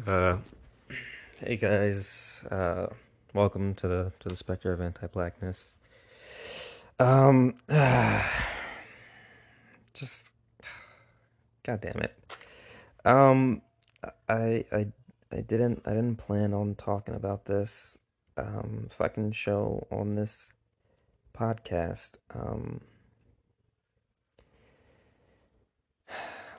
Uh, hey guys, welcome to the Spectre of Anti-Blackness. Um, just God damn it. Um, I I I didn't plan on talking about this fucking show on this podcast.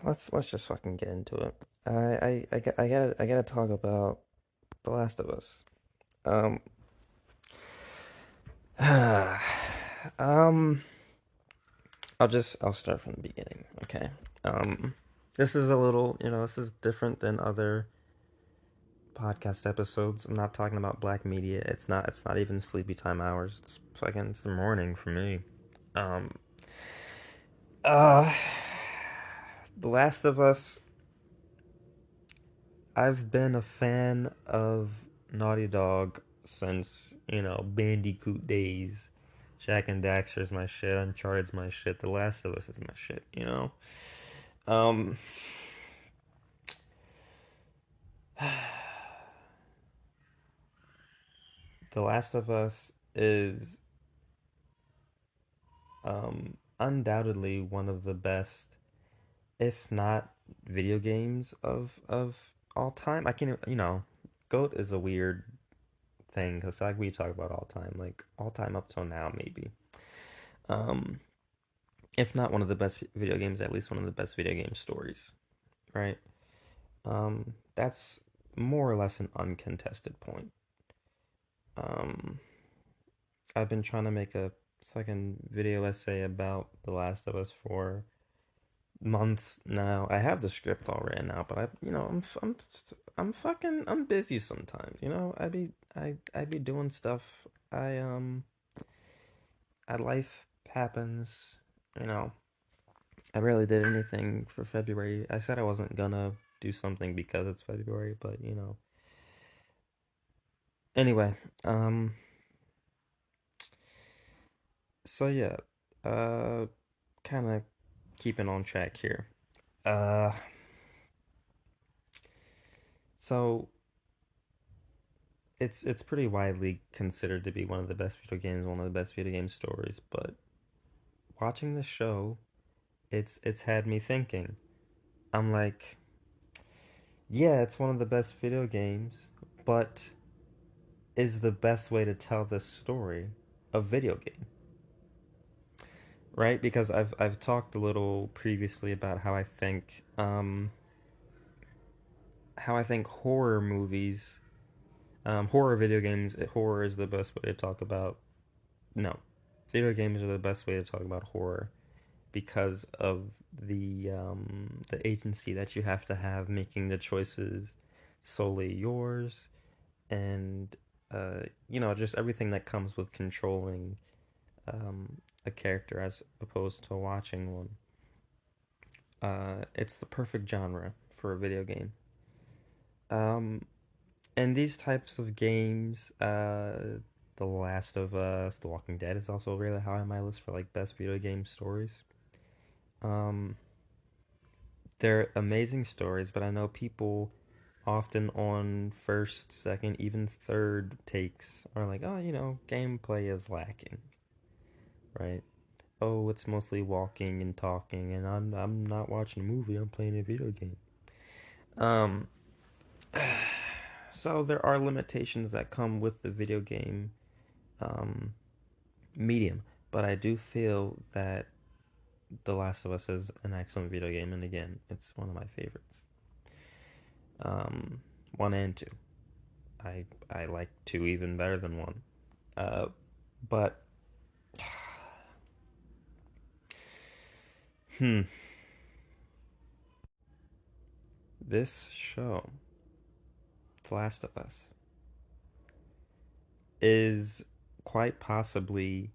Let's just fucking get into it. I gotta talk about The Last of Us. Um, um. I'll start from the beginning, okay? Um, this is a little, this is different than other podcast episodes. I'm not talking about black media. It's not even sleepy time hours. It's the morning for me. Um, uh, The Last of Us. I've been a fan of Naughty Dog since, Bandicoot days. Jack and Daxter's my shit. Uncharted's my shit. The Last of Us is my shit. Um, The Last of Us is undoubtedly one of the best, if not video games of all time. I can, GOAT is a weird thing because like we talk about all time, like all time up till now maybe. Um, if not one of the best video games, at least one of the best video game stories, right? That's more or less an uncontested point. Um, I've been trying to make a fucking video essay about The Last of Us for months now. I have the script all written out, but I'm busy sometimes. I be doing stuff. I life happens. You know, I barely did anything for February. I said I wasn't gonna do something because it's February, but Anyway, so yeah, uh, kind of keeping on track here. Uh, so it's pretty widely considered to be one of the best video games, one of the best video game stories, but watching the show, it's had me thinking. I'm like, yeah, it's one of the best video games, but is the best way to tell this story a video game? Right? Because I've talked a little previously about how I think horror movies, horror video games, horror is the best way to talk about. No, video games are the best way to talk about horror because of the agency that you have to have making the choices solely yours, and just everything that comes with controlling a character as opposed to watching one. It's the perfect genre for a video game. Um, and these types of games, The Last of Us, The Walking Dead is also really high on my list for like best video game stories. Um, they're amazing stories, but I know people often on first, second, even third takes are like, oh, gameplay is lacking, right? Oh, it's mostly walking and talking, and I'm not watching a movie. I'm playing a video game. Um, so there are limitations that come with the video game um, medium, but I do feel that The Last of Us is an excellent video game, and again, it's one of my favorites. Um, One and two. I like two even better than one. Uh, but hmm, this show, The Last of Us, is quite possibly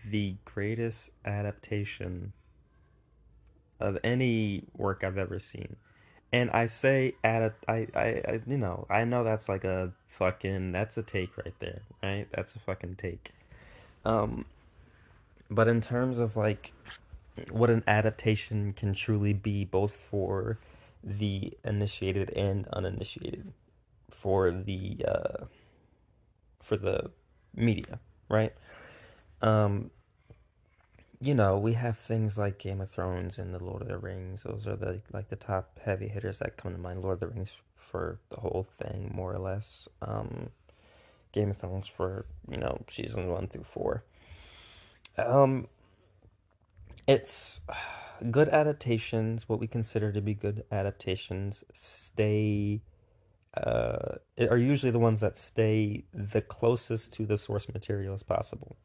the greatest adaptation of any work I've ever seen. And I say I know that's like a fucking that's a take right there, right? That's a fucking take. Um, but in terms of like what an adaptation can truly be, both for the initiated and uninitiated, for the media, right? Um, we have things like Game of Thrones and The Lord of the Rings. Those are the top heavy hitters that come to mind. Lord of the Rings for the whole thing, more or less. Game of Thrones for seasons 1 through 4. Um, it's good adaptations. What we consider to be good adaptations stay are usually the ones that stay the closest to the source material as possible.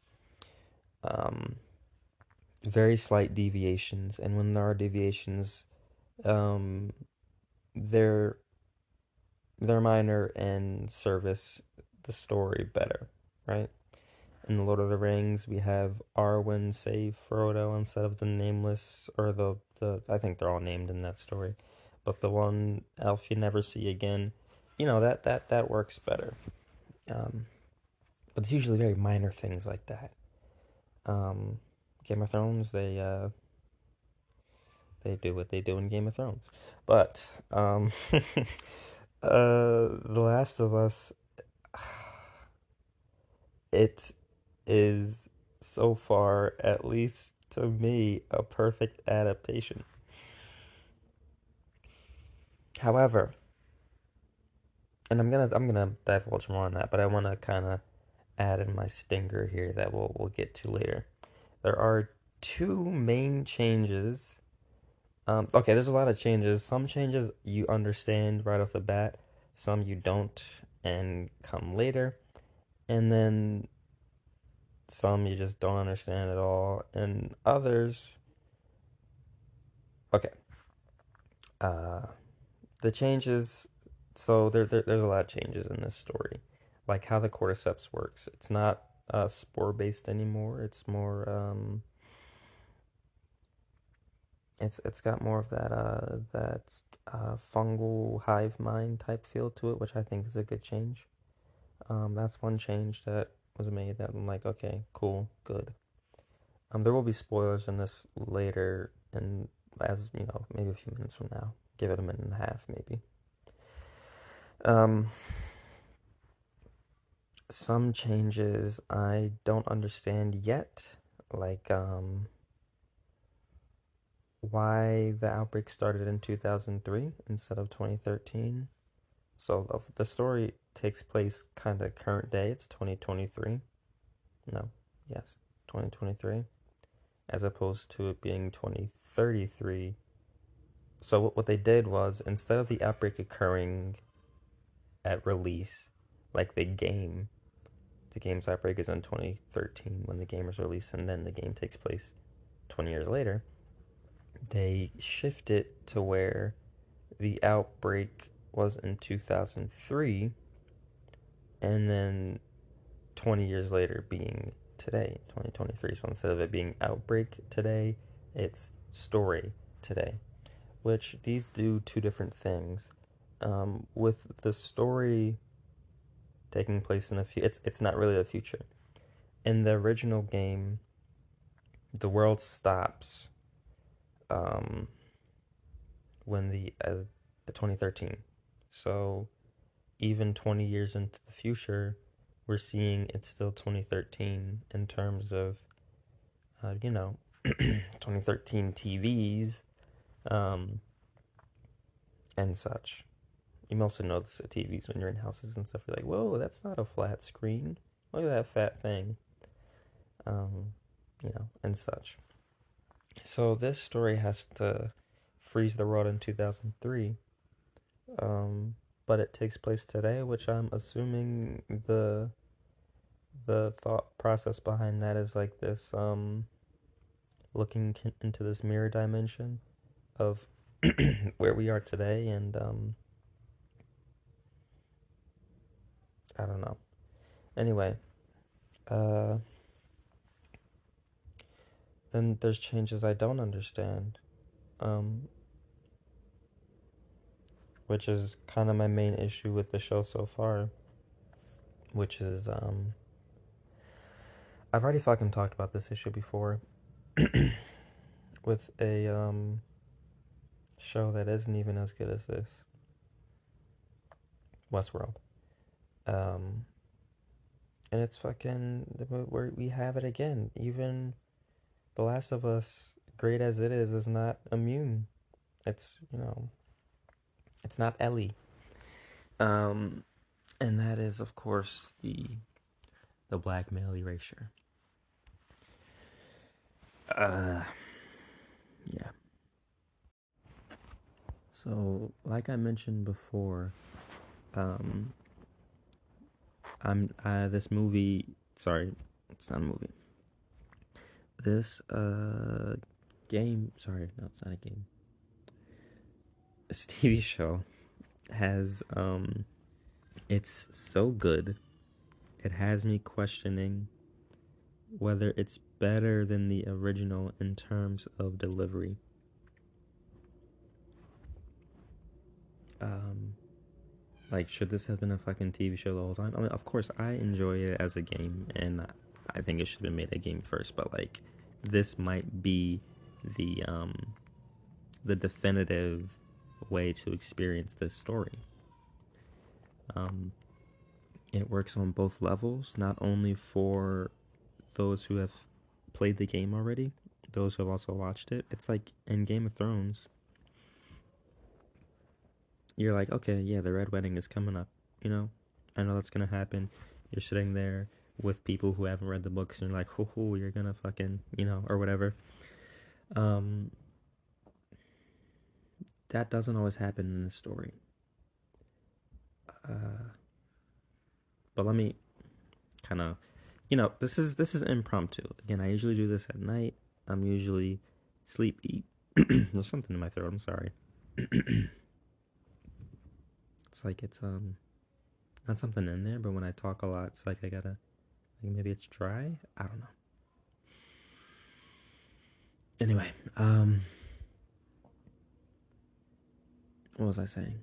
Um, very slight deviations, and when there are deviations, um, they're they're minor and service the story better, right? In the Lord of the Rings, we have Arwen save Frodo instead of the nameless or the I think they're all named in that story, but the one elf you never see again, that works better. Um, but it's usually very minor things like that. Um, Game of Thrones, they do what they do in Game of Thrones, but The Last of Us, it is so far, at least to me, a perfect adaptation. However, and I'm gonna divulge more on that, but I want to kind of add in my stinger here that we'll get to later. There are two main changes. Okay, there's a lot of changes. Some changes you understand right off the bat, some you don't and come later, and then some you just don't understand at all, and others, okay. Uh, the changes, so there's a lot of changes in this story, like how the cordyceps works. It's not spore based anymore. It's more it's got more of that fungal hive mind type feel to it, which I think is a good change. That's one change that was made that I'm like, okay, cool, good. There will be spoilers in this later, and as you know, maybe a few minutes from now. Give it a minute and a half, maybe. Um, some changes I don't understand yet, like why the outbreak started in 2003 instead of 2013. So the story takes place kind of current day. It's 2023. No, yes, 2023, as opposed to it being 2033. So what they did was, instead of the outbreak occurring at release, like the game's outbreak is in 2013 when the game is released, and then the game takes place 20 years later. They shift it to where the outbreak was in 2003, and then 20 years later being today, 2023. So instead of it being outbreak today, it's story today, which these do two different things. With the story taking place in the future, it's not really the future. In the original game, the world stops um, when the 2013. So even 20 years into the future, we're seeing it's still 2013 in terms of, uh, you know, 2013 TVs um, and such. You also notice the TVs when you're in houses and stuff. You're like, whoa, that's not a flat screen. Look at that fat thing. Um, and such. So this story has to freeze the world in 2003, but it takes place today, which I'm assuming the thought process behind that is like this, looking into this mirror dimension of where we are today, and I don't know. Anyway, uh, then there's changes I don't understand, um, which is kind of my main issue with the show so far, which is I've already fucking talked about this issue before with a show that isn't even as good as this. Westworld. Um, and it's fucking where we have it again. Even The Last of Us, great as it is not immune. It's it's not Ellie. Um, and that is of course the black male erasure. Uh, yeah. So, like I mentioned before, um, I'm this movie. Sorry, it's not a movie. This game. Sorry, no, it's not a game. This TV show has it's so good. It has me questioning whether it's better than the original in terms of delivery. Um, like, should this have been a fucking TV show the whole time? I mean, of course, I enjoy it as a game, and I think it should have been made a game first. But like, this might be the the definitive way to experience this story. Um, it works on both levels, not only for those who have played the game already, those who have also watched it. It's like in Game of Thrones, you're like, okay, yeah, the Red Wedding is coming up. You know, I know that's gonna happen. You're sitting there with people who haven't read the books, and you're like, hoo, you're gonna fucking, or whatever. Um, that doesn't always happen in the story. Uh, but let me kind of, this is impromptu. Again, I usually do this at night. I'm usually sleepy. There's something in my throat. I'm sorry. It's like it's not something in there, but when I talk a lot, it's like I gotta, like, maybe it's dry. I don't know. Anyway, what was I saying?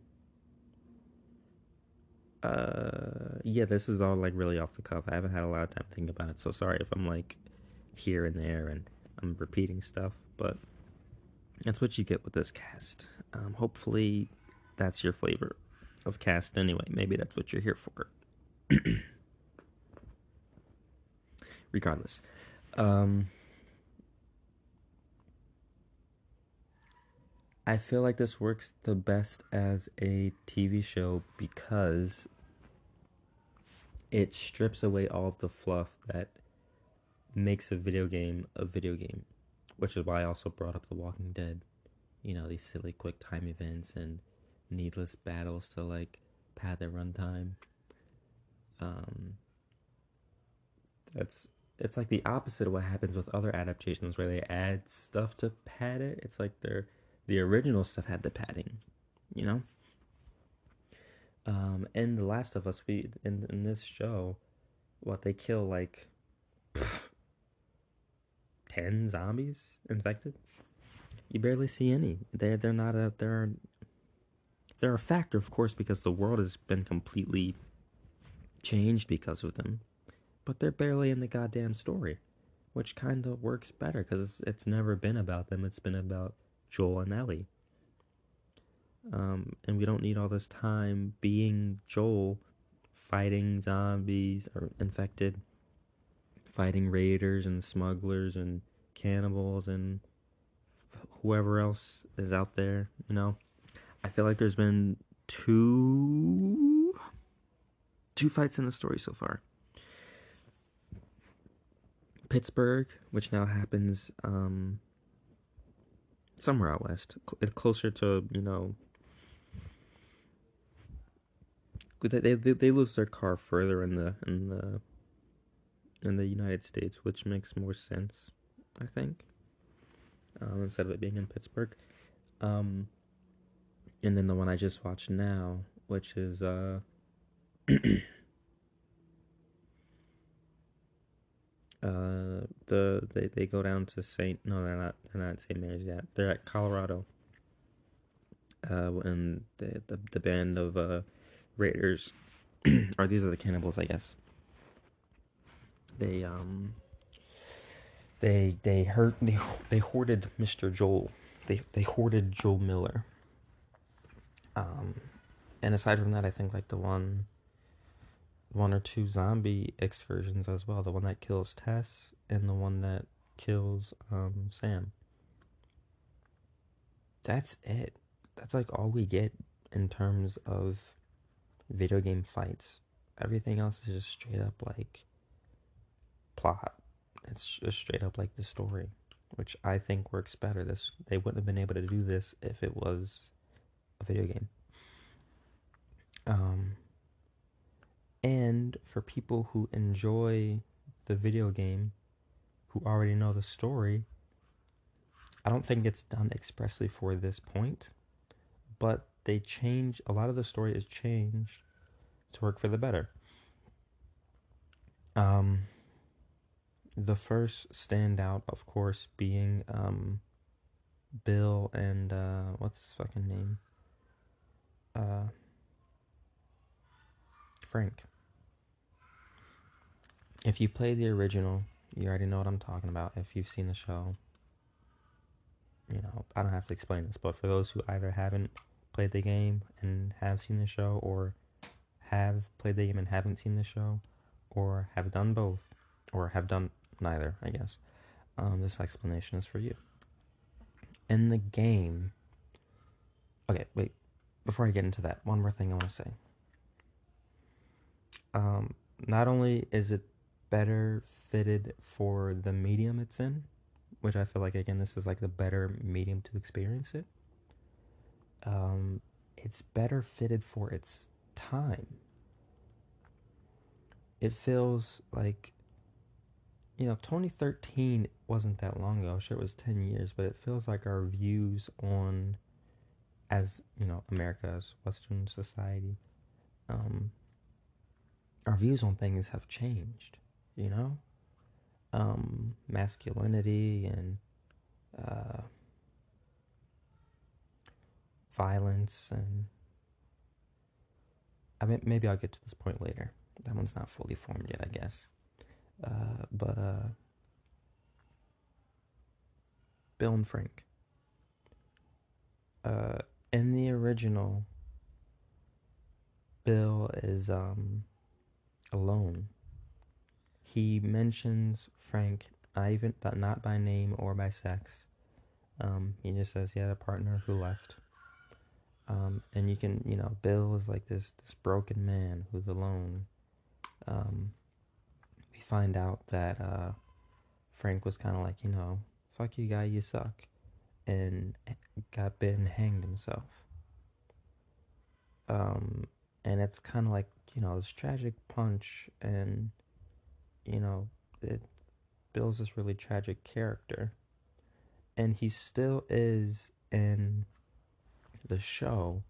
Yeah, this is all like really off the cuff. I haven't had a lot of time to think about it, so sorry if I'm like here and there and I'm repeating stuff, but that's what you get with this cast. Hopefully, that's your flavor of cast anyway. Maybe that's what you're here for. Regardless, um, I feel like this works the best as a TV show because it strips away all of the fluff that makes a video game, which is why I also brought up The Walking Dead. These silly quick time events and needless battles to like pad their runtime. Um, that's it's like the opposite of what happens with other adaptations where they add stuff to pad it. It's like the original stuff had the padding, you know. In The Last of Us, we in this show, what they kill like 10 zombies infected. You barely see any. They're not a they're a factor, of course, because the world has been completely changed because of them. But they're barely in the goddamn story, which kind of works better because it's never been about them. It's been about Joel and Ellie. And we don't need all this time being Joel fighting zombies or infected, fighting raiders and smugglers and cannibals and whoever else is out there. I feel like there's been two fights in the story so far. Pittsburgh, which now happens somewhere out west, closer to they lose their car further in the United States, which makes more sense, I think, instead of it being in Pittsburgh. Um, and then the one I just watched now, which is they go down to Saint. No, they're not at Saint Mary's yet. They're at Colorado. And the band of raiders, or these are the cannibals, I guess. They they hoarded Mr. Joel. They hoarded Joel Miller. Um, And aside from that, I think like the one or two zombie excursions as well. The one that kills Tess and the one that kills Sam. That's it. That's like all we get in terms of video game fights. Everything else is just straight up like plot. It's just straight up like the story, which I think works better. This they wouldn't have been able to do this if it was a video game. Um, and for people who enjoy the video game, who already know the story, I don't think it's done expressly for this point, but they change a lot of the story is changed to work for the better. Um, the first standout, of course, being Bill and what's his fucking name? Uh, Frank. If you play the original, you already know what I'm talking about. If you've seen the show, I don't have to explain this, but for those who either haven't played the game and have seen the show, or have played the game and haven't seen the show, or have done both, or have done neither, I guess, this explanation is for you. In the game, okay, wait, before I get into that, one more thing I want to say. Not only is it better fitted for the medium it's in, which I feel like, again, this is like the better medium to experience it. It's better fitted for its time. It feels like, 2013 wasn't that long ago. Sure, it was 10 years, but it feels like our views on, as, America, as Western society, our views on things have changed, you know? Masculinity and violence, and I mean, maybe I'll get to this point later. That one's not fully formed yet, I guess. But Bill and Frank. In the original, Bill is alone. He mentions Frank not by name or by sex. He just says he had a partner who left. And you can, Bill is like this broken man who's alone. We find out that Frank was kind of like, fuck you, guy, you suck, and got bit and hanged himself. And it's kind of like, this tragic punch, and it builds this really tragic character, and he still is in the show,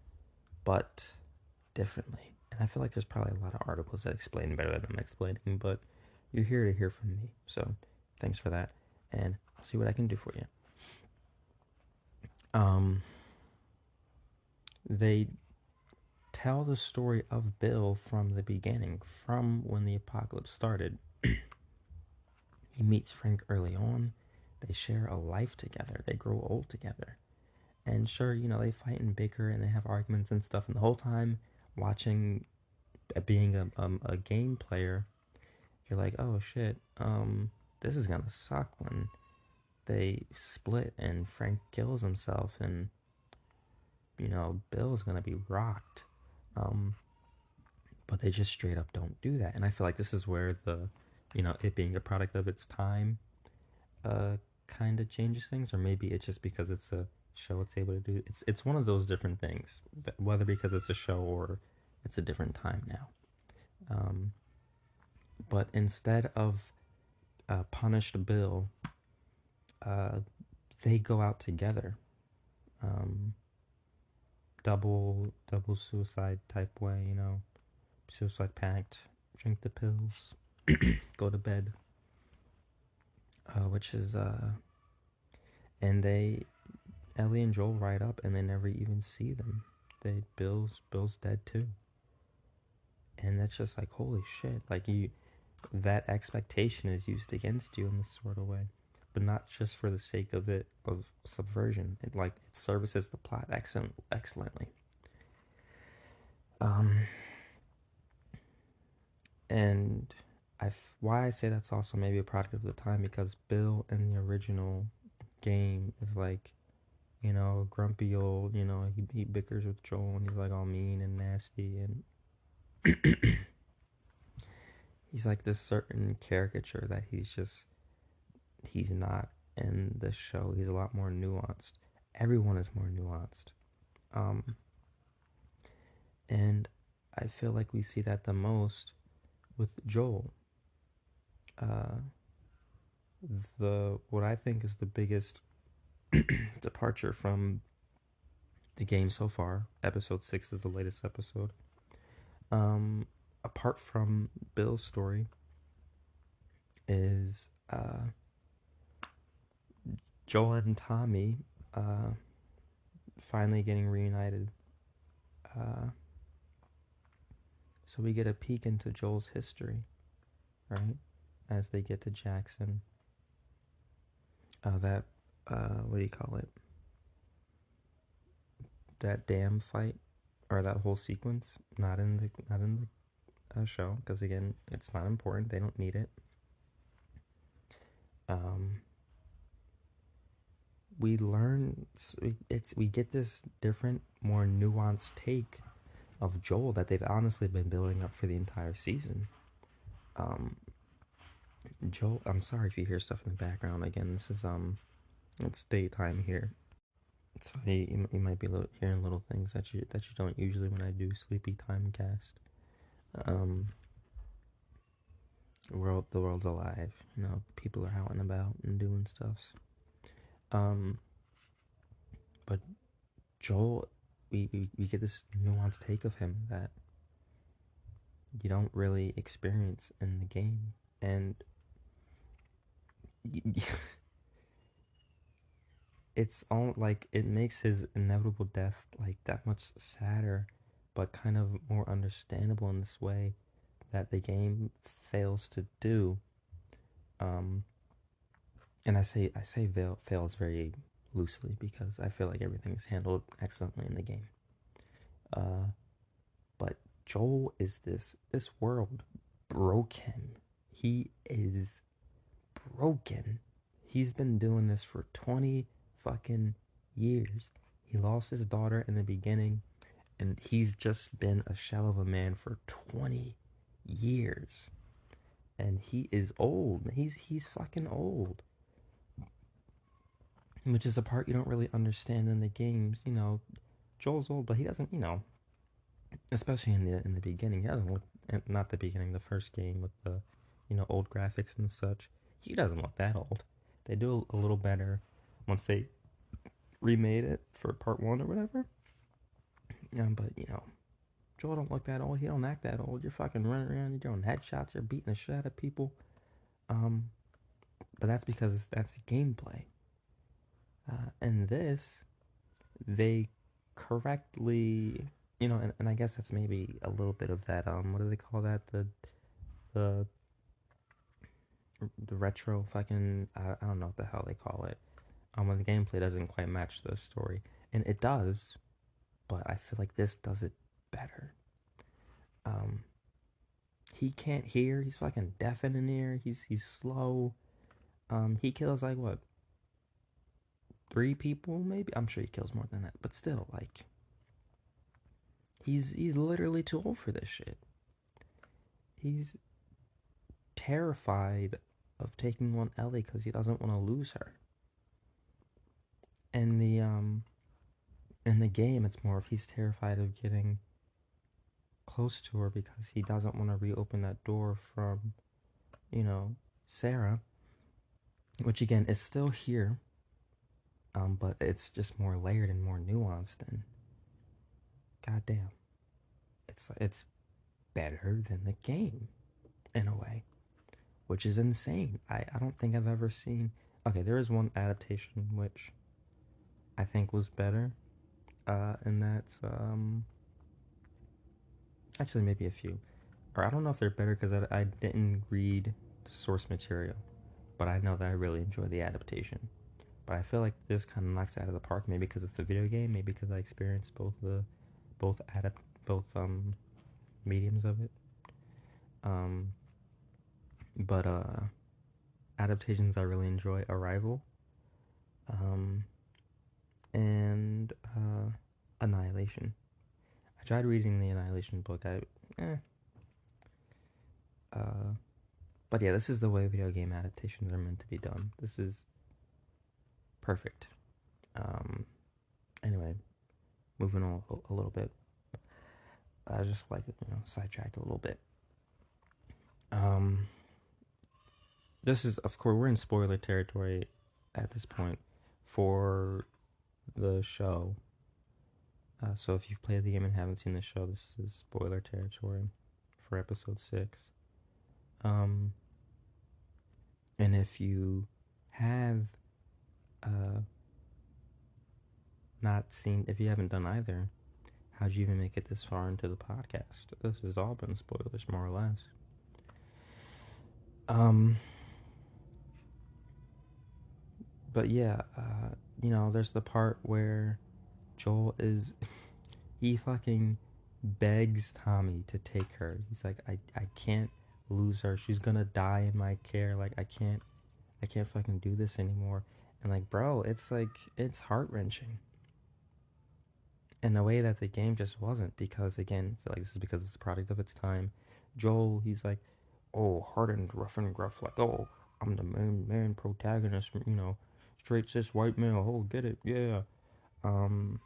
but differently. And I feel like there's probably a lot of articles that explain better than I'm explaining, but you're here to hear from me, so thanks for that, and I'll see what I can do for you. They tell the story of Bill from the beginning, from when the apocalypse started. He meets Frank early on. They share a life together. They grow old together. And sure, they fight and bicker and they have arguments and stuff. And the whole time watching, being a game player, you're like, oh shit, this is gonna suck when they split and Frank kills himself, and Bill's gonna be rocked. But they just straight up don't do that. And I feel like this is where the, it being a product of its time, kind of changes things, or maybe it's just because it's a show it's able to do. It's one of those different things, whether because it's a show or it's a different time now. But instead of punished Bill, they go out together. Double suicide type way, suicide pact, drink the pills, go to bed. Which is and Ellie and Joel ride up and they never even see them. Bill's dead too. And that's just like, holy shit, like that expectation is used against you in this sort of way, but not just for the sake of subversion. It services the plot excellently. Um, and why I say that's also maybe a product of the time because Bill in the original game is like, grumpy old, he bickers with Joel and he's like all mean and nasty and he's like this certain caricature that he's not in the show. He's a lot more nuanced. Everyone is more nuanced. Um, and I feel like we see that the most with Joel. Uh, the what I think is the biggest departure from the game so far. Episode 6 is the latest episode. Um, Apart from Bill's story, is Joel and Tommy finally getting reunited. Uh, so we get a peek into Joel's history, right? As they get to Jackson. That what do you call it? That dam fight or that whole sequence. Not in the show because again, it's not important. They don't need it. Um, we learn we get this different, more nuanced take of Joel that they've honestly been building up for the entire season. Um, Joel, I'm sorry if you hear stuff in the background. Again, this is it's daytime here, so you might be hearing little things that you don't usually when I do sleepy time cast. Um, the world's alive. People are out and about and doing stuff. Um, but Joel, we get this nuanced take of him that you don't really experience in the game, and it's all like it makes his inevitable death like that much sadder, but kind of more understandable in this way that the game fails to do. Um, and I say fails very loosely because I feel like everything is handled excellently in the game. Uh, but Joel is this world broke him. He is broken. He's been doing this for 20 fucking years. He lost his daughter in the beginning, and he's just been a shell of a man for 20 years. And he is old. He's fucking old. Which is a part you don't really understand in the games. Joel's old, but he doesn't, especially in the beginning. He doesn't look, not the beginning, the first game with the, old graphics and such. He doesn't look that old. They do a little better once they remade it for part one or whatever. But Joel don't look that old. He don't act that old. You're fucking running around. You're doing headshots. You're beating the shit out of people. Um, but that's because that's gameplay. And this, they correctly, and I guess that's maybe a little bit of that. What do they call that? The the retro fucking. I don't know what the hell they call it. When the gameplay doesn't quite match the story, and it does, but I feel like this does it better. Um, he can't hear. He's fucking deaf in an ear. He's slow. He kills like what, 3 people maybe. I'm sure he kills more than that, but still, like, he's literally too old for this shit. He's terrified of taking on Ellie because he doesn't want to lose her. And in the game, it's more of he's terrified of getting close to her because he doesn't want to reopen that door from, Sarah, which again is still here, but it's just more layered and more nuanced. And goddamn, it's better than the game in a way, which is insane. I don't think I've ever seen. Okay, there is one adaptation which I think was better, and that's actually maybe a few, or I don't know if they're better because I didn't read the source material, but I know that I really enjoy the adaptation. But I feel like this kind of knocks it out of the park, maybe because it's a video game, maybe because I experienced both both mediums of it. Um, but adaptations I really enjoy: Arrival, um, and Annihilation. I tried reading the Annihilation book. Eh, uh, but yeah, this is the way video game adaptations are meant to be done. This is perfect. Um, anyway, moving on a little bit. I just like sidetracked a little bit. Um, this is, of course, we're in spoiler territory at this point for the show. So if you've played the game and haven't seen the show, this is spoiler territory for episode 6. Um, and if you have uh, not seen, if you haven't done either, how'd you even make it this far into the podcast? This has all been spoilers, more or less. Um, but yeah, there's the part where Joel is he fucking begs Tommy to take her. He's like, I can't lose her. She's gonna die in my care. Like I can't fucking do this anymore. And like, bro, it's like it's heart wrenching. In a way that the game just wasn't, because again, I feel like this is because it's a product of its time. Joel, he's like, oh, hardened, rough and gruff, like, oh, I'm the man protagonist, straight cis white male. Oh, get it, yeah. Um,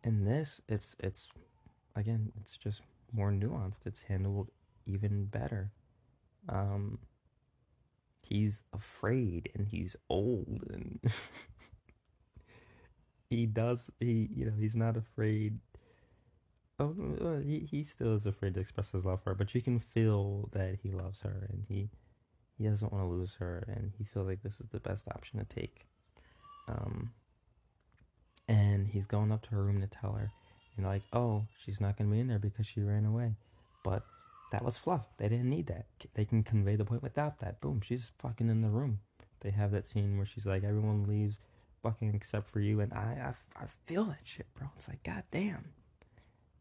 in this, it's again, it's just more nuanced. It's handled even better. Um, he's afraid and he's old and he's not afraid. Oh, he still is afraid to express his love for her, but you can feel that he loves her and he doesn't want to lose her, and he feels like this is the best option to take. Um, and he's going up to her room to tell her, like, oh, she's not gonna be in there because she ran away, but that was fluff. They didn't need that. They can convey the point without that. Boom, she's fucking in the room. They have that scene where she's like, everyone leaves, fucking except for you, and I feel that shit, bro. It's like, god damn,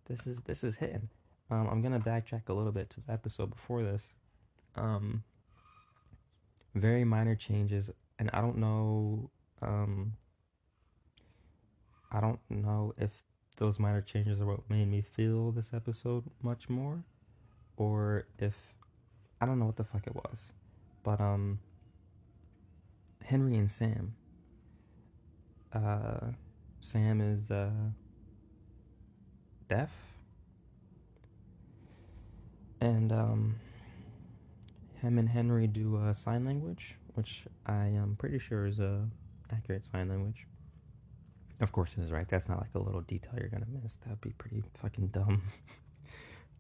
this is hitting. I'm gonna backtrack a little bit to the episode before this. Um, very minor changes, and Um, I don't know if those minor changes are what made me feel this episode much more, or if I don't know what the fuck it was. But Henry and Sam. Uh, Sam is deaf, and him and Henry do sign language, which I am pretty sure is accurate sign language. Of course it is, right? That's not like a little detail you're gonna miss. That'd be pretty fucking dumb.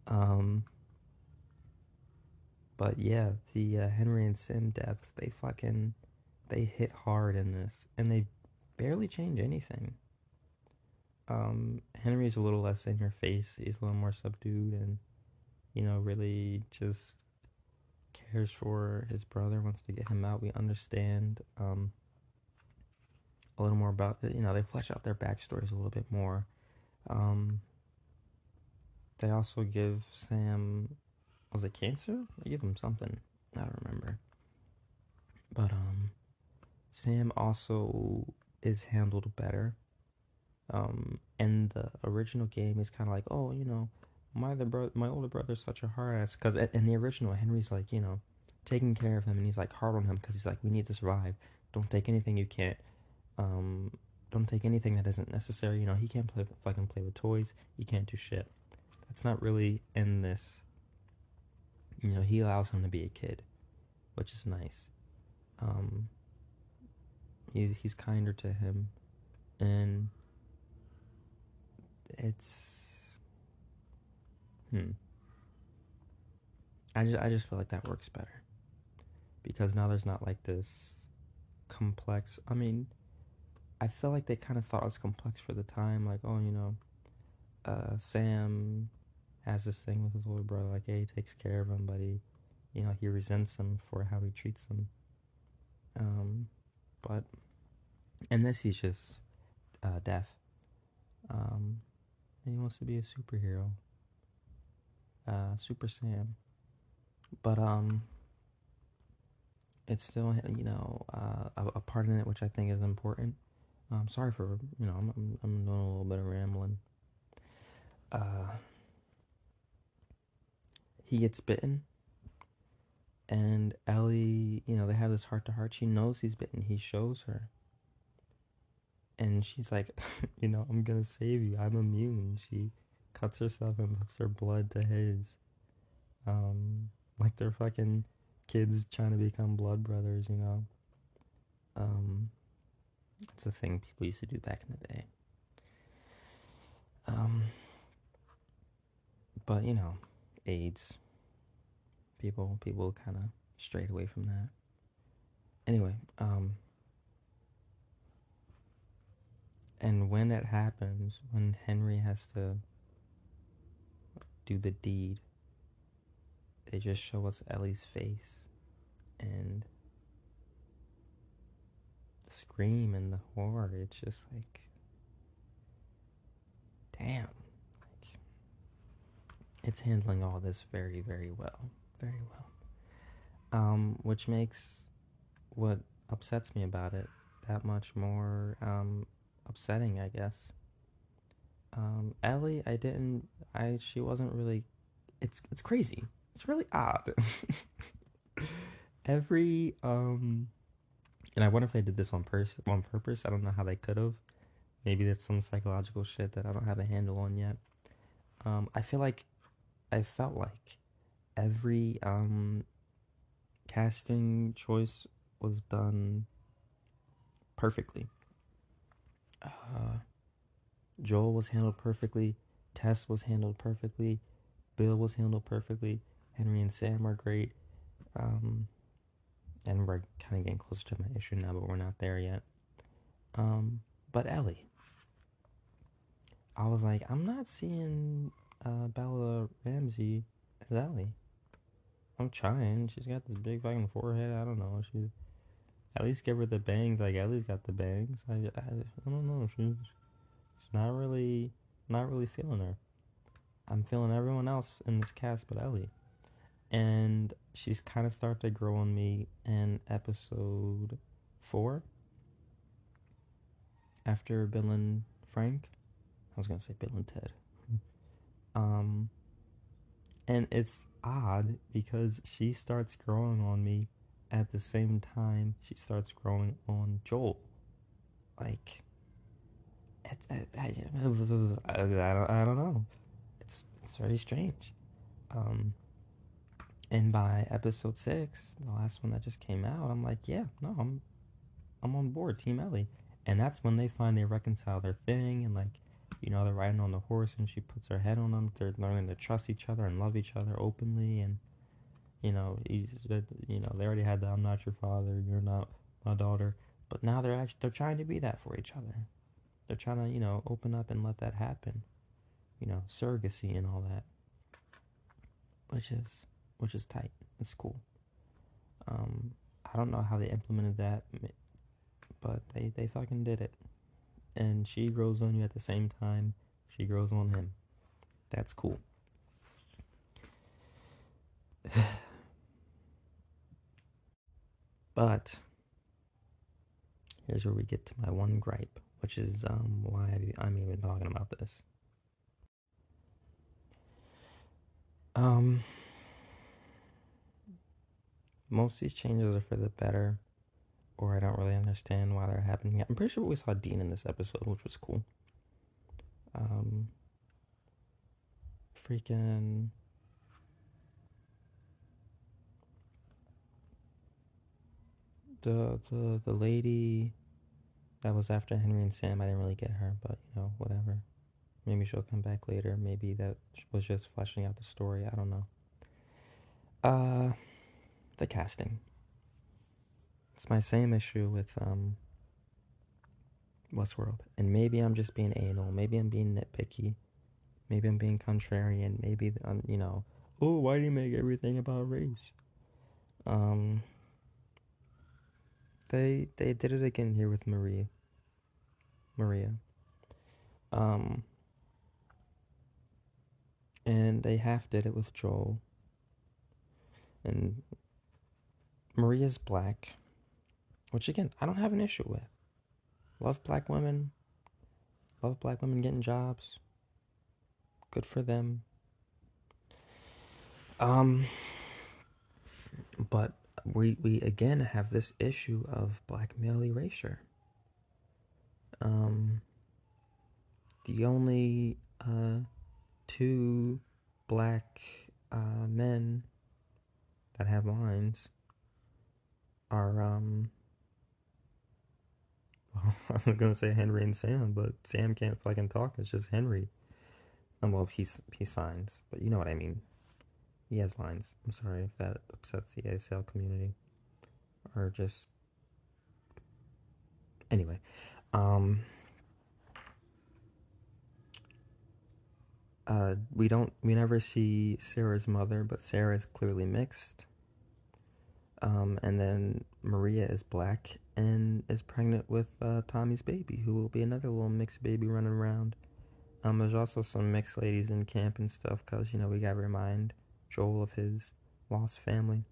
um, but yeah, the Henry and Sam deaths, they hit hard in this, and they barely change anything. Henry's a little less in your face. He's a little more subdued, and really just cares for his brother, wants to get him out. We understand a little more about it. They flesh out their backstories a little bit more. Um, they also give Sam, was it cancer? They give him something. I don't remember. But Sam also is handled better. In the original game, he's kind of like, oh, my older brother's such a hard ass. Because in the original, Henry's like, taking care of him, and he's like hard on him because he's like, we need to survive. Don't take anything you can't. Um, don't take anything that isn't necessary. He can't fucking play with toys. He can't do shit. That's not really in this. He allows him to be a kid, which is nice. Um, he's kinder to him, and it's I just feel like that works better, because now there's not like this complex. I mean, I feel like they kind of thought it was complex for the time, like, oh, Sam has this thing with his older brother, like, yeah, he takes care of him, but he resents him for how he treats him. But in this, he's just deaf. Um, and he wants to be a superhero, Super Sam. But it's still a part in it which I think is important. Sorry for I'm doing a little bit of rambling. Uh, he gets bitten, and Ellie, they have this heart to heart. She knows he's bitten. He shows her, and she's like, I'm gonna save you. I'm immune. She cuts herself and puts her blood to his. Like they're fucking kids trying to become blood brothers. Um, it's a thing people used to do back in the day. Um, but AIDS. People kind of strayed away from that. Anyway, and when it happens, when Henry has to do the deed, they just show us Ellie's face and the scream and the horror. It's just like, damn, like it's handling all this very, very well, very well. Which makes what upsets me about it that much more upsetting, I guess. Ellie, she wasn't really. It's crazy. It's really odd. Every and I wonder if they did this on purpose. I don't know how they could have. Maybe that's some psychological shit that I don't have a handle on yet. I felt like every casting choice was done perfectly. Uh, Joel was handled perfectly. Tess was handled perfectly. Bill was handled perfectly. Henry and Sam are great. Um, and we're kind of getting closer to my issue now, but we're not there yet. Um, but Ellie, I was like, I'm not seeing Bella Ramsey as Ellie. I'm trying. She's got this big fucking forehead. I don't know. She's at least give her the bangs. Like Ellie's got the bangs. I don't know. She's not really feeling her. I'm feeling everyone else in this cast but Ellie. And she's kind of started to grow on me in episode 4 after Bill and Frank. I was gonna say Bill and Ted. Um, and it's odd because she starts growing on me at the same time she starts growing on Joel. Like, I don't know. It's very strange. Um, and by episode 6, the last one that just came out, I'm like, yeah, no, I'm on board, Team Ellie. And that's when they finally reconcile their thing, and like, they're riding on the horse, and she puts her head on them. They're learning to trust each other and love each other openly, and they already had the "I'm not your father, you're not my daughter," but now they're trying to be that for each other. They're trying to open up and let that happen. Surrogacy and all that, which is tight. It's cool. I don't know how they implemented that, but they fucking did it. And she grows on you at the same time she grows on him. That's cool. But here's where we get to my one gripe, which is why I'm even talking about this. Um, most of these changes are for the better, or I don't really understand why they're happening. I'm pretty sure we saw Dean in this episode, which was cool. Um, freaking the lady that was after Henry and Sam. I didn't really get her, but whatever. Maybe she'll come back later. Maybe that was just fleshing out the story. I don't know. The casting. It's my same issue with Westworld, and maybe I'm just being anal. Maybe I'm being nitpicky. Maybe I'm being contrarian. Maybe I'm. Oh, why do you make everything about race? Um, they did it again here with Maria. Um, and they half did it with Joel. And Maria's black, which again I don't have an issue with. Love black women. Love black women getting jobs. Good for them. Um, but we again have this issue of black male erasure. Um, the only two black men that have lines are well, I was gonna say Henry and Sam, but Sam can't fucking talk. It's just Henry. Well, he signs, but you know what I mean. He has lines. I'm sorry if that upsets the ASL community, or just anyway. Um, we never see Sarah's mother, but Sarah is clearly mixed. And then Maria is black and is pregnant with Tommy's baby, who will be another little mixed baby running around. There's also some mixed ladies in camp and stuff, cause we gotta remind Joel of his lost family.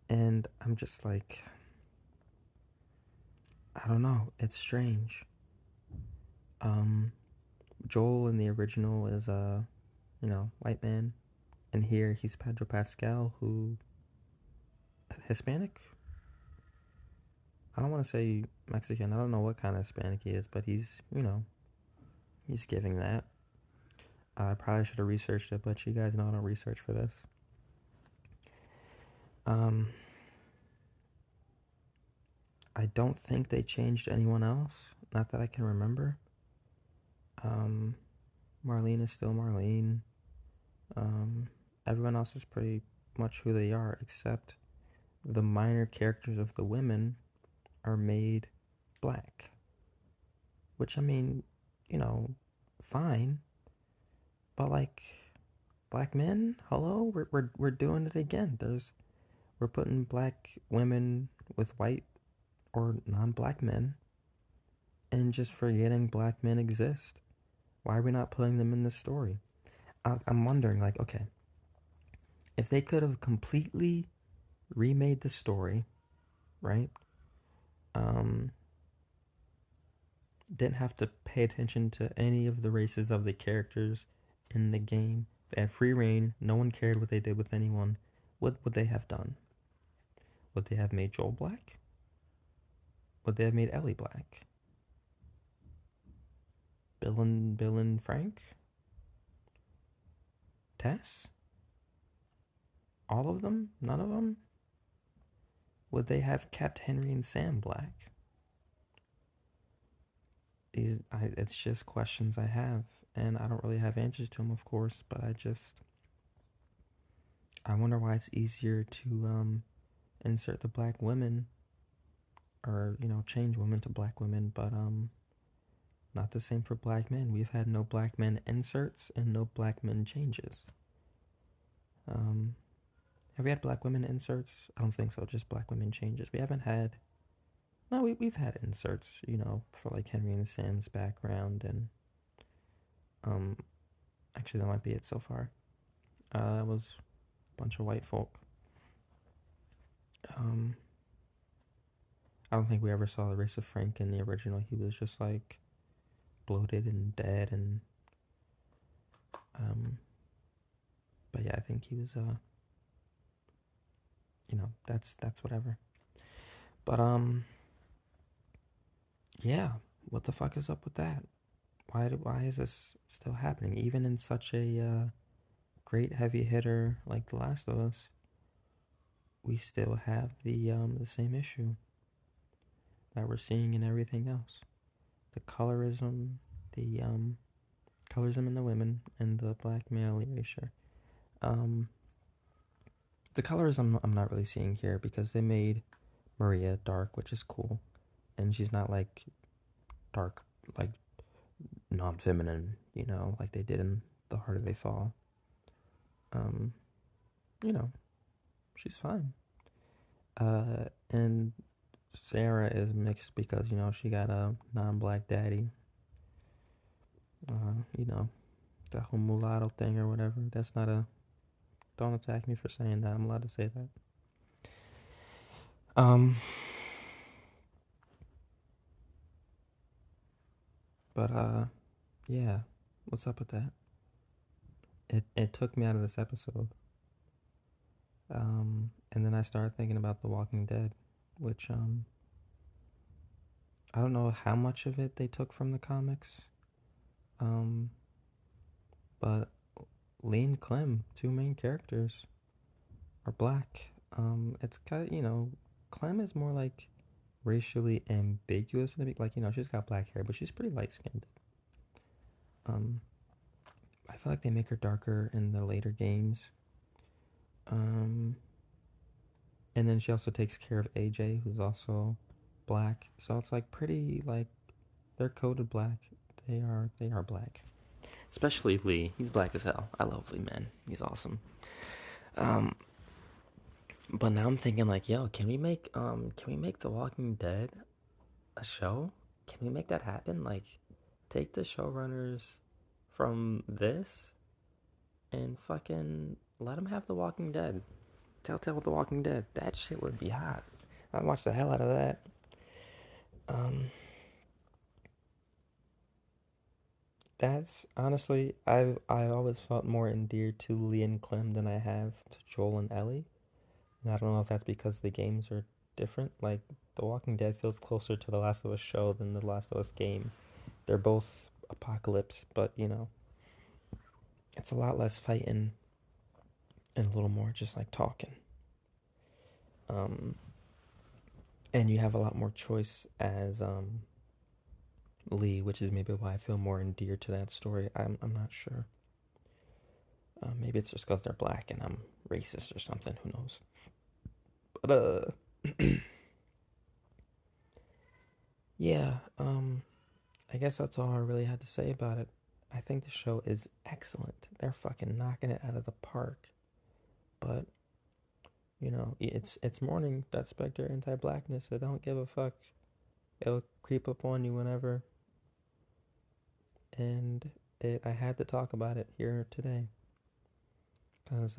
And I'm just like, I don't know, it's strange. Um, Joel in the original is white man, and here he's Pedro Pascal, who Hispanic. I don't want to say Mexican. I don't know what kind of Hispanic he is, but he's giving that. I probably should have researched it, but you guys know I don't research for this. Um, I don't think they changed anyone else. Not that I can remember. Um, Marlene is still Marlene. Um, Everyone else is pretty much who they are, except the minor characters of the women are made black. Which, I mean, fine. But, like, black men? Hello? We're doing it again. We're putting black women with white or non-black men and just forgetting black men exist. Why are we not putting them in this story? I'm wondering, like, okay, if they could have completely remade the story, right? Um, didn't have to pay attention to any of the races of the characters in the game. They had free reign. No one cared what they did with anyone. What would they have done? Would they have made Joel black? Would they have made Ellie black? Bill and Frank? Tess? All of them? None of them? Would they have kept Henry and Sam black? It's just questions I have, and I don't really have answers to them, of course. But I wonder why it's easier to insert the black women, or change women to black women, but not the same for black men. We've had no black men inserts and no black men changes. Um, have we had black women inserts? I don't think so. Just black women changes. We haven't had. No, we've had inserts, for like Henry and Sam's background, and um, actually that might be it so far. That was a bunch of white folk. Um, I don't think we ever saw the race of Frank in the original. He was just like bloated and dead, and but yeah, I think he was that's whatever. But yeah, what the fuck is up with that? Why is this still happening? Even in such a great heavy hitter like The Last of Us, we still have the same issue that we're seeing in everything else. The colorism, the colorism in the women, and the black male erasure. Um, the colorism I'm not really seeing here because they made Maria dark, which is cool, and she's not like dark, like non-feminine, like they did in The Harder They Fall. Um, you know, she's fine. And Sarah is mixed because she got a non-black daddy. You know, That whole mulatto thing or whatever. That's not a. Don't attack me for saying that. I'm allowed to say that. Um, but yeah. What's up with that? It took me out of this episode. And then I started thinking about The Walking Dead, which I don't know how much of it they took from the comics. Um, but Lee and Clem, two main characters, are black. It's got, Clem is more like racially ambiguous in the like, she's got black hair, but she's pretty light skinned. Um, I feel like they make her darker in the later games. Um, and then she also takes care of AJ, who's also black. So it's like pretty like they're coded black. They are black. Especially Lee. He's black as hell. I love Lee, man. He's awesome. Um, but now I'm thinking like, yo, can we make The Walking Dead a show? Can we make that happen? Like, take the showrunners from this and fucking let them have The Walking Dead. Telltale with The Walking Dead. That shit would be hot. I'd watch the hell out of that. Um, that's honestly, I always felt more endeared to Lee and Clem than I have to Joel and Ellie. And I don't know if that's because the games are different. Like, The Walking Dead feels closer to The Last of Us show than The Last of Us game. They're both apocalypse, but it's a lot less fighting and a little more just like talking. Um, and you have a lot more choice as Lee, which is maybe why I feel more endeared to that story. I'm not sure. Maybe it's just because they're black and I'm racist or something. Who knows? But yeah. I guess that's all I really had to say about it. I think the show is excellent. They're fucking knocking it out of the park. But it's mourning that Spectre anti-blackness. So don't give a fuck. It'll creep up on you whenever. And I had to talk about it here today. Because,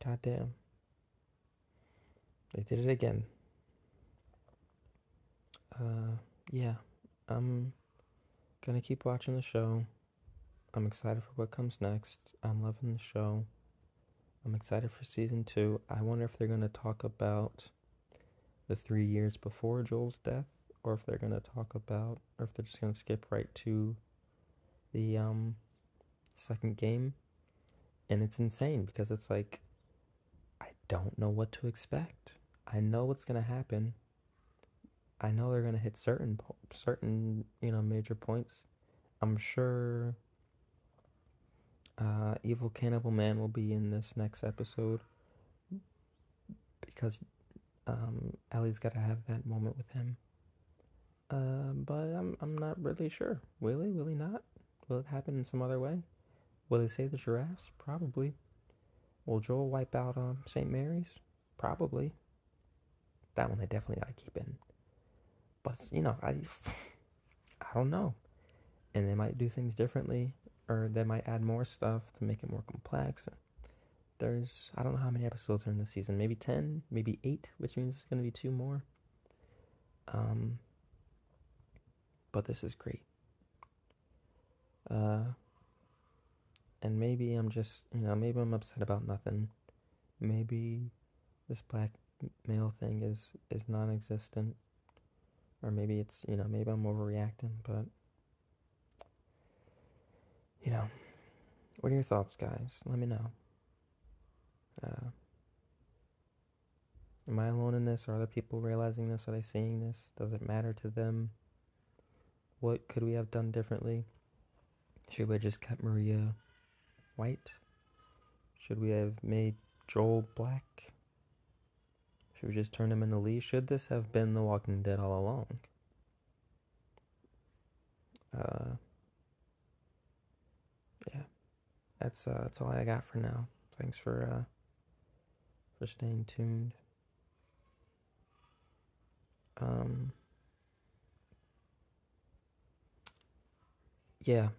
goddamn, they did it again. Yeah, I'm gonna keep watching the show. I'm excited for what comes next. I'm loving the show. I'm excited for season 2. I wonder if they're gonna talk about the 3 years before Joel's death, or if they're gonna talk about, or if they're just gonna skip right to the second game. And it's insane because it's like I don't know what to expect. I know what's gonna happen. I know they're gonna hit certain major points. I'm sure Evil Cannibal Man will be in this next episode because Ellie's got to have that moment with him. But I'm not really sure. Will he not? Will it happen in some other way? Will they save the giraffes? Probably. Will Joel wipe out St. Mary's? Probably. That one they definitely gotta keep in. But I don't know. And they might do things differently, or they might add more stuff to make it more complex. I don't know how many episodes are in the season. Maybe 10, maybe 8, which means it's gonna be 2 more. But this is great. And maybe I'm just, maybe I'm upset about nothing. Maybe this black male thing is non-existent, or maybe it's, maybe I'm overreacting. But what are your thoughts, guys? Let me know. Am I alone in this? Are other people realizing this? Are they seeing this? Does it matter to them? What could we have done differently? Should we have just kept Maria white? Should we have made Joel black? Should we just turn him into Lee? Should this have been The Walking Dead all along? Yeah, that's all I got for now. Thanks for staying tuned. Yeah,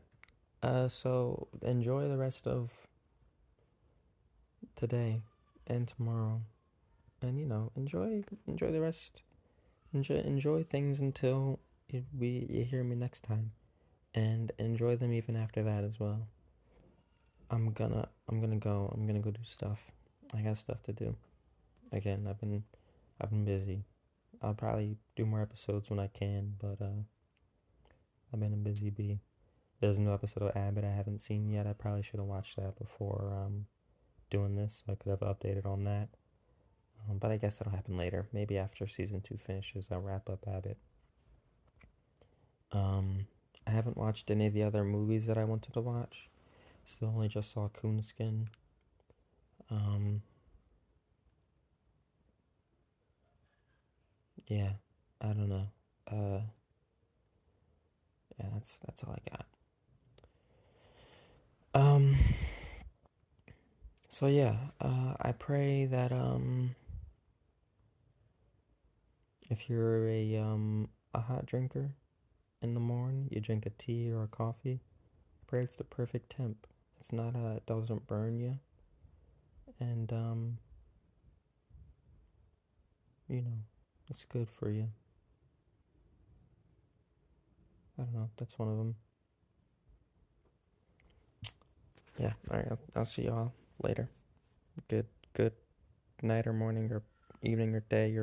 So enjoy the rest of today and tomorrow, and enjoy the rest. Enjoy things until you hear me next time, and enjoy them even after that as well. I'm gonna go do stuff. I got stuff to do. Again, I've been busy. I'll probably do more episodes when I can, but I've been a busy bee. There's a new episode of Abbott I haven't seen yet. I probably should have watched that before doing this, so I could have updated on that. But I guess that'll happen later. Maybe after season 2 finishes, I'll wrap up Abbott. Um, I haven't watched any of the other movies that I wanted to watch. Still only just saw Coonskin. Um, yeah, I don't know. Uh, yeah, that's all I got. Um, so yeah, I pray that if you're a hot drinker in the morning, you drink a tea or a coffee, pray it's the perfect temp. It's not it doesn't burn you, and you know, it's good for you. I don't know. That's one of them. Yeah. All right. I'll see y'all later. Good night or morning or evening or day or